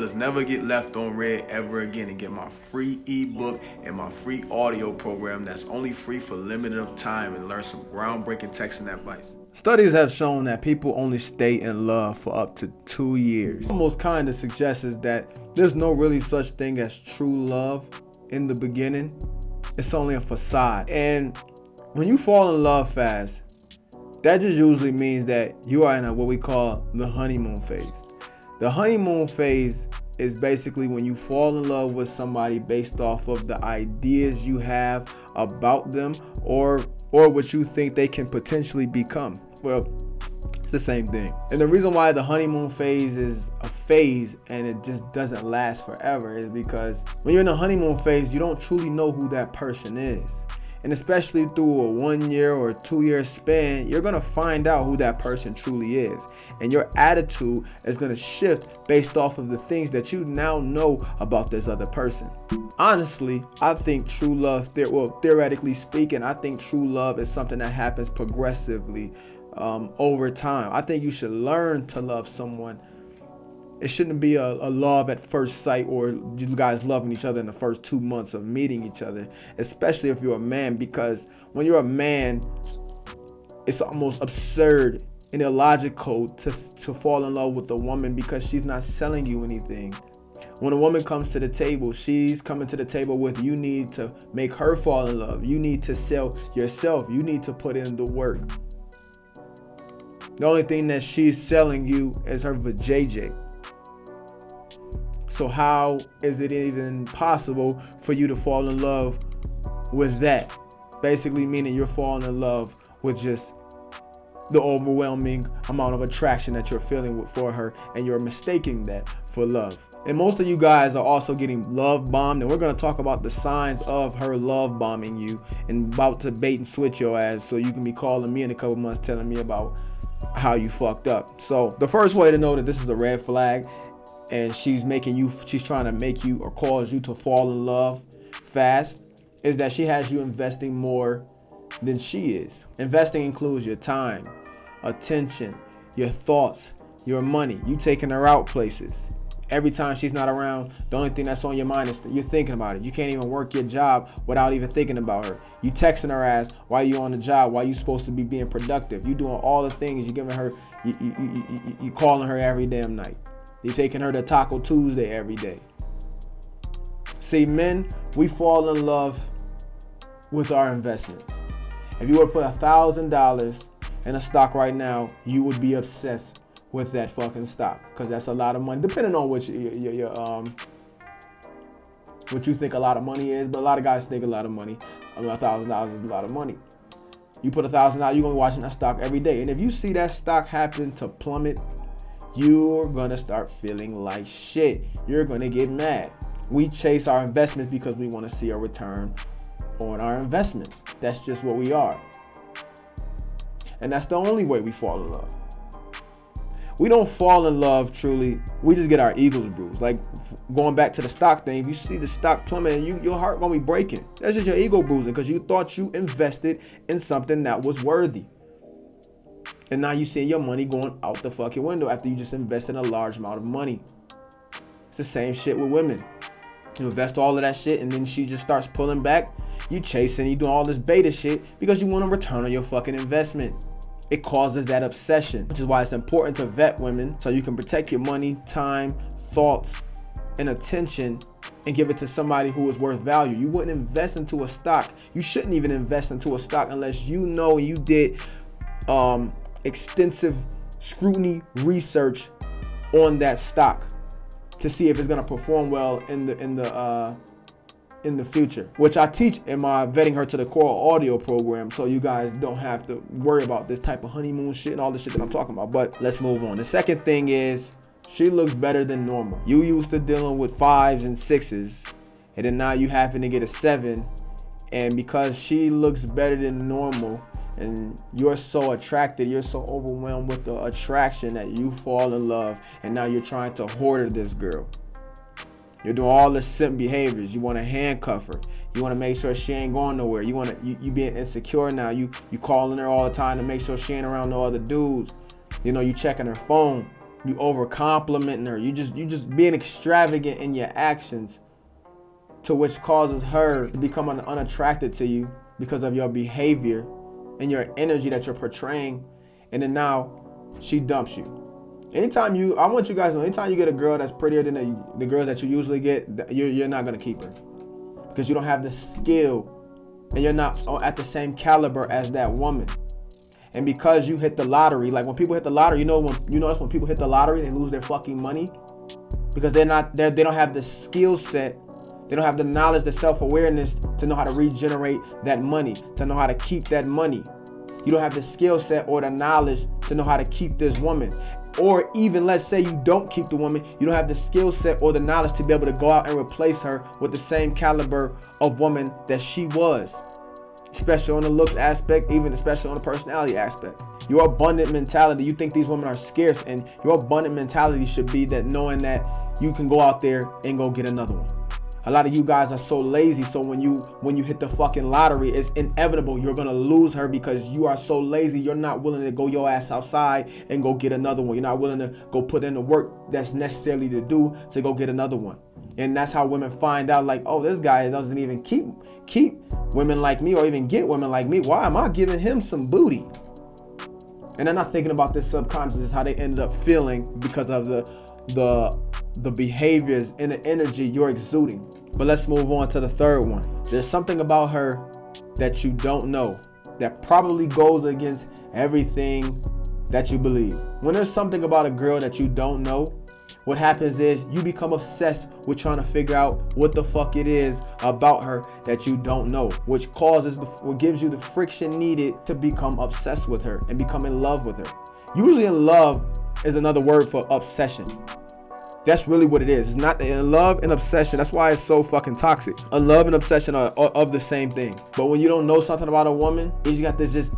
brothers never get left on red ever again and get my free ebook and my free audio program that's only free for limited of time and learn some groundbreaking texting advice. Studies have shown that people only stay in love for up to 2 years. Almost kind of suggests that there's no really such thing as true love in the beginning. It's only a facade. And when you fall in love fast, that just usually means that you are in what we call the honeymoon phase. The honeymoon phase is basically when you fall in love with somebody based off of the ideas you have about them or what you think they can potentially become. Well, it's the same thing. And the reason why the honeymoon phase is a phase and it just doesn't last forever is because when you're in the honeymoon phase, you don't truly know who that person is. And especially through a 1 year or 2 year span, you're gonna find out who that person truly is. And your attitude is gonna shift based off of the things that you now know about this other person. Honestly, I think true love, theoretically speaking, I think true love is something that happens progressively over time. I think you should learn to love someone. It shouldn't be a love at first sight or you guys loving each other in the first 2 months of meeting each other, especially if you're a man, because when you're a man, it's almost absurd and illogical to fall in love with a woman because she's not selling you anything. When a woman comes to the table, she's coming to the table with you need to make her fall in love. You need to sell yourself. You need to put in the work. The only thing that she's selling you is her vajayjay. So how is it even possible for you to fall in love with that? Basically meaning you're falling in love with just the overwhelming amount of attraction that you're feeling for her, and you're mistaking that for love. And most of you guys are also getting love bombed, and we're going to talk about the signs of her love bombing you and about to bait and switch your ass so you can be calling me in a couple months telling me about how you fucked up. So the first way to know that this is a red flag and she's trying to make you or cause you to fall in love fast is that she has you investing more than she is. Investing includes your time, attention, your thoughts, your money. You taking her out places. Every time she's not around, the only thing that's on your mind is that you're thinking about it. You can't even work your job without even thinking about her. You texting her ass while you on the job, while you supposed to be being productive. You doing all the things. You giving her, you calling her every damn night. You taking her to Taco Tuesday every day. See, men, we fall in love with our investments. If you were to put $1,000 in a stock right now, you would be obsessed with that fucking stock because that's a lot of money, depending on what you think a lot of money is. But a lot of guys think a lot of money. $1,000 is a lot of money. You put $1,000, you're gonna be watching that stock every day, and if you see that stock happen to plummet, you're gonna start feeling like shit. You're gonna get mad. We chase our investments because we want to see a return on our investments. That's just what we are, and that's the only way we fall in love. We don't fall in love truly. We just get our egos bruised. Like going back to the stock thing, if you see the stock plummeting, your heart gonna be breaking. That's just your ego bruising because you thought you invested in something that was worthy. And now you see your money going out the fucking window after you just invested a large amount of money. It's the same shit with women. You invest all of that shit and then she just starts pulling back. You chasing, you doing all this beta shit because you want a return on your fucking investment. It causes that obsession, which is why it's important to vet women so you can protect your money, time, thoughts, and attention and give it to somebody who is worth value. You wouldn't invest into a stock. You shouldn't even invest into a stock unless you know you did extensive scrutiny research on that stock to see if it's gonna perform well in the future, which I teach in my Vetting Her to the Core audio program, so you guys don't have to worry about this type of honeymoon shit and all the shit that I'm talking about. But let's move on. The second thing is she looks better than normal. You used to dealing with 5s and 6s, and then now you happen to get a 7, and because she looks better than normal and you're so attracted, you're so overwhelmed with the attraction that you fall in love, and now you're trying to hoard this girl. You're doing all the simp behaviors. You want to handcuff her. You want to make sure she ain't going nowhere. You being insecure now. You calling her all the time to make sure she ain't around no other dudes. You know, you checking her phone. You over complimenting her. You just being extravagant in your actions, to which causes her to become unattracted to you because of your behavior and your energy that you're portraying. And then now she dumps you. I want you guys to know, anytime you get a girl that's prettier than the girls that you usually get, you're not going to keep her. Because you don't have the skill and you're not at the same caliber as that woman. And because you hit the lottery, like when people hit the lottery, you notice when people hit the lottery, they lose their fucking money because they don't have the skill set. They don't have the knowledge, the self-awareness to know how to regenerate that money, to know how to keep that money. You don't have the skill set or the knowledge to know how to keep this woman. Or even, let's say you don't keep the woman, you don't have the skill set or the knowledge to be able to go out and replace her with the same caliber of woman that she was. Especially on the looks aspect, even especially on the personality aspect. Your abundant mentality, you think these women are scarce, and your abundant mentality should be that knowing that you can go out there and go get another one. A lot of you guys are so lazy, so when you hit the fucking lottery, it's inevitable you're gonna lose her because you are so lazy. You're not willing to go your ass outside and go get another one. You're not willing to go put in the work that's necessarily to do to go get another one. And that's how women find out, like, oh, this guy doesn't even keep women like me or even get women like me. Why am I giving him some booty? And they're not thinking about this subconscious, is how they ended up feeling because of the behaviors and the energy you're exuding. But let's move on to the third one. There's something about her that you don't know that probably goes against everything that you believe. When there's something about a girl that you don't know, what happens is you become obsessed with trying to figure out what the fuck it is about her that you don't know, which what gives you the friction needed to become obsessed with her and become in love with her. Usually in love is another word for obsession. That's really what it is. It's not love and obsession. That's why it's so fucking toxic. A love and obsession are of the same thing. But when you don't know something about a woman, you got this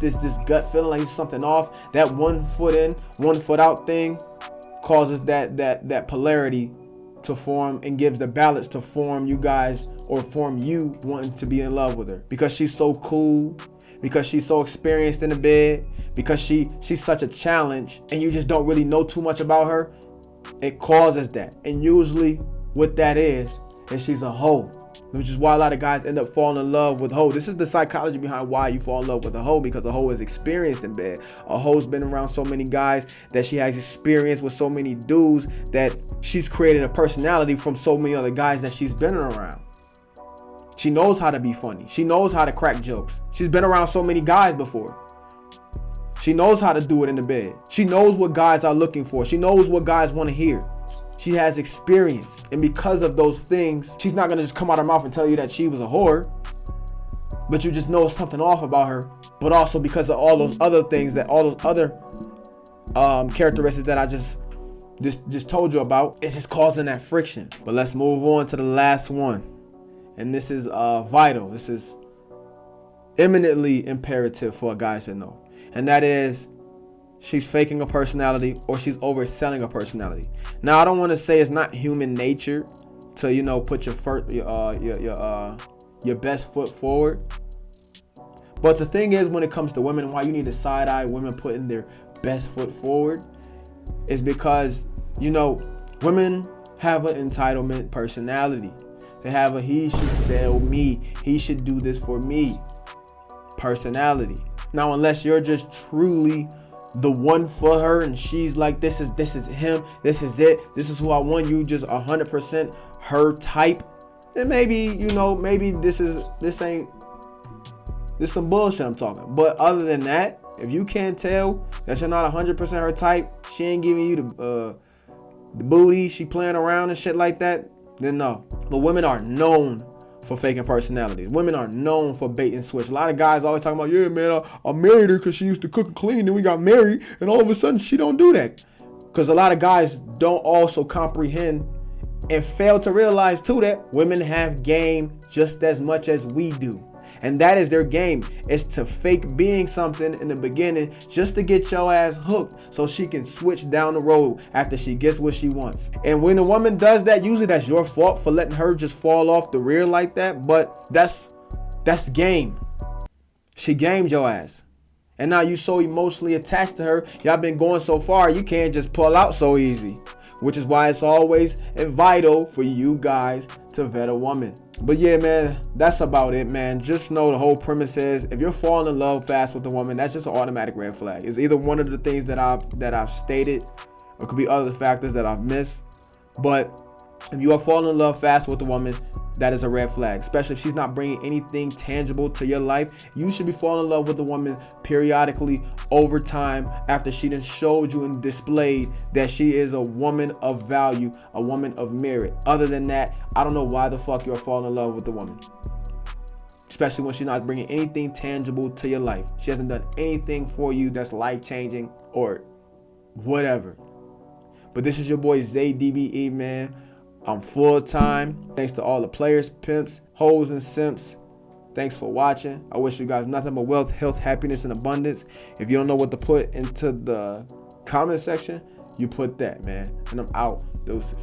gut feeling like there's something off. That 1 foot in, 1 foot out thing causes that polarity to form and gives the balance to form you guys, or form you wanting to be in love with her because she's so cool, because she's so experienced in the bed, because she's such a challenge, and you just don't really know too much about her. It causes that. And usually what that is she's a hoe, which is why a lot of guys end up falling in love with hoe. This is the psychology behind why you fall in love with a hoe, because a hoe is experienced in bed. A hoe's been around so many guys that she has experience with so many dudes that she's created a personality from so many other guys that she's been around. She knows how to be funny. She knows how to crack jokes. She's been around so many guys before. She knows how to do it in the bed. She knows what guys are looking for. She knows what guys want to hear. She has experience. And because of those things, she's not going to just come out her mouth and tell you that she was a whore. But you just know something off about her. But also because of all those other things, all those other characteristics that I just told you about, it's just causing that friction. But let's move on to the last one. And this is vital. This is eminently imperative for a guy to know. And that is, she's faking a personality or she's overselling a personality. Now, I don't want to say it's not human nature to, put your best foot forward. But the thing is, when it comes to women, why you need to side-eye women putting their best foot forward is because, women have an entitlement personality. They have a he should sell me, he should do this for me personality. Now, unless you're just truly the one for her and she's like, this is him, this is it, this is who I want, you just 100% her type, then maybe, maybe this is some bullshit I'm talking. But other than that, if you can't tell that you're not 100% her type, she ain't giving you the booty, she playing around and shit like that, then no. But women are known for faking personalities. Women are known for bait and switch. A lot of guys always talking about, yeah, man, I married her because she used to cook and clean, then we got married, and all of a sudden she don't do that. Because a lot of guys don't also comprehend and fail to realize too that women have game just as much as we do. And that is their game, is to fake being something in the beginning just to get your ass hooked so she can switch down the road after she gets what she wants. And when a woman does that, usually that's your fault for letting her just fall off the rear like that. But that's game. She gamed your ass. And now you so emotionally attached to her. Y'all been going so far, you can't just pull out so easy. Which is why it's always vital for you guys to vet a woman. But yeah, man, that's about it, man. Just know the whole premise is if you're falling in love fast with a woman, that's just an automatic red flag. It's either one of the things that I've stated, or it could be other factors that I've missed. But if you are falling in love fast with a woman, that is a red flag, especially if she's not bringing anything tangible to your life. You should be falling in love with a woman periodically over time after she done showed you and displayed that she is a woman of value, a woman of merit. Other than that, I don't know why the fuck you're falling in love with the woman, especially when she's not bringing anything tangible to your life. She hasn't done anything for you that's life-changing or whatever. But this is your boy Zay DBE, man. I'm full time. Thanks to all the players, pimps, hoes, and simps. Thanks for watching. I wish you guys nothing but wealth, health, happiness, and abundance. If you don't know what to put into the comment section, you put that, man. And I'm out. Deuces.